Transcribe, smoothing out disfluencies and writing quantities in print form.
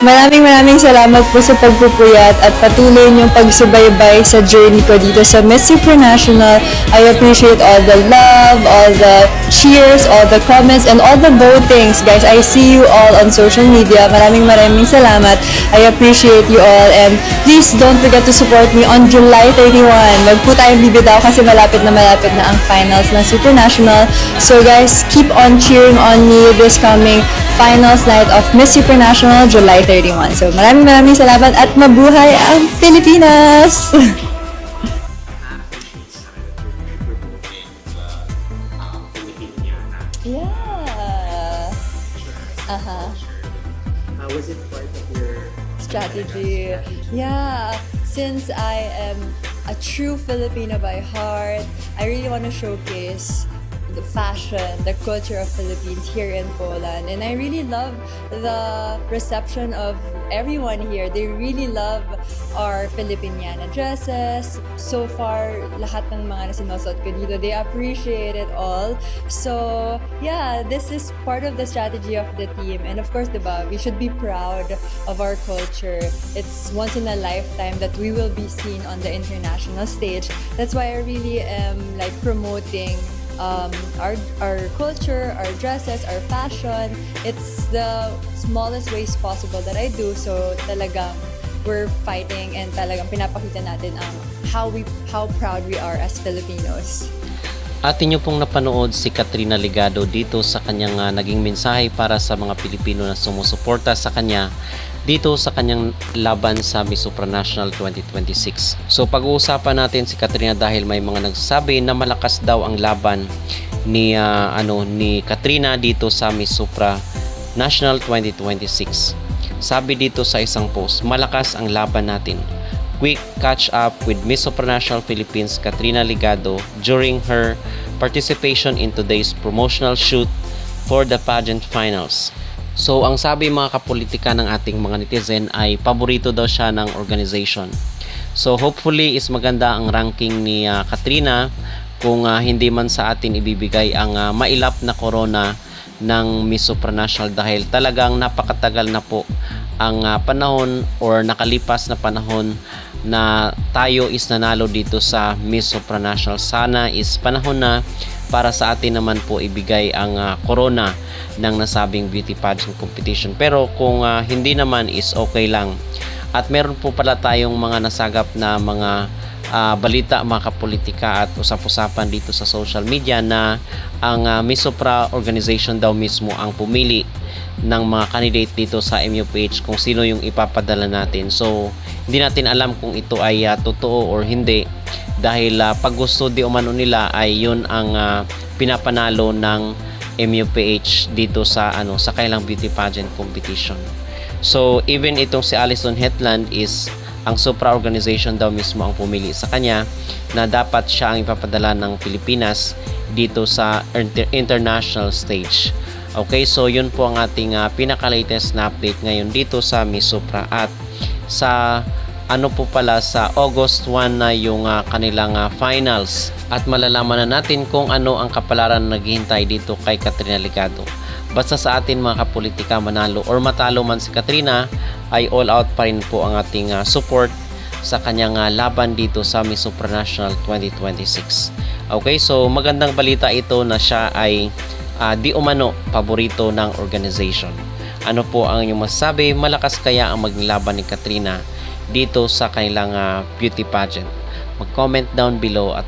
Maraming salamat po sa pagpupuyat at patuloy niyong pagsubaybay sa journey ko dito sa Miss Supranational. I appreciate all the love, all the cheers, all the comments, and all the votings. Guys, I see you all on social media. Maraming salamat. I appreciate you all, and please don't forget to support me on July 31. Wag po tayong bibitaw kasi malapit na ang finals ng Supranational. So guys, keep on cheering on me this coming finals night of Miss Supranational July 31. So maraming salamat at mabuhay ang Pilipinas! Yeah. Was it part of your Strategy. Yeah. Since I am a true Filipino by heart, I really want to showcase the fashion, the culture of Philippines here in Poland. And I really love the reception of everyone here. They really love our Filipiniana dresses. So far, lahat ng mga sinusuot ko dito, they appreciate it all. So, yeah, this is part of the strategy of the team. And of course, diba, we should be proud of our culture. It's once in a lifetime that we will be seen on the international stage. That's why I really am like promoting our culture, our dresses, our fashion. It's the smallest ways possible that I do. So talagang we're fighting and talagang pinapakita natin ang how proud we are as Filipinos. Atin niyo pong napanood si Katrina Ligado dito sa kanyang naging mensahe para sa mga Pilipino na sumusuporta sa kanya dito sa kanyang laban sa Miss Supranational 2026. So pag-uusapan natin si Katrina dahil may mga nagsasabi na malakas daw ang laban ni Katrina dito sa Miss Supranational 2026. Sabi dito sa isang post, malakas ang laban natin. Quick catch up with Miss Supranational Philippines Katrina Ligado during her participation in today's promotional shoot for the pageant finals. So ang sabi mga kapolitika ng ating mga netizen ay paborito daw siya ng organization. So hopefully is maganda ang ranking ni Katrina kung hindi man sa atin ibibigay ang mailap na corona ng Miss Supranational dahil talagang napakatagal na po ang panahon or nakalipas na panahon na tayo is nanalo dito sa Miss Supranational. Sana is panahon na para sa atin naman po ibigay ang corona ng nasabing beauty pageant competition. Pero kung hindi naman is okay lang. At meron po pala tayong mga nasagap na mga balita mga kapolitika at usap-usapan dito sa social media na ang Miss Supra organization daw mismo ang pumili ng mga candidate dito sa MUPH kung sino yung ipapadala natin. So hindi natin alam kung ito ay totoo or hindi dahil pag gusto di umano nila ay yun ang pinapanalo ng MUPH dito sa sa kailang beauty pageant competition. So even itong si Alison Hetland is ang Supra organization daw mismo ang pumili sa kanya na dapat siya ang ipapadala ng Pilipinas dito sa international stage. Okay, so yun po ang ating pinaka-latest na update ngayon dito sa Miss Supra. At sa po pala sa August 1 na yung kanilang finals at malalaman na natin kung ano ang kapalaran na naghihintay dito kay Katrina Ligado. Basta sa atin mga kapolitika, manalo or matalo man si Katrina ay all out pa rin po ang ating support sa kanyang laban dito sa Miss Supranational 2026. Okay, so magandang balita ito na siya ay di umano paborito ng organization. Ano po ang inyong masasabi? Malakas kaya ang maglaban ni Katrina dito sa kanilang beauty pageant? Mag-comment down below at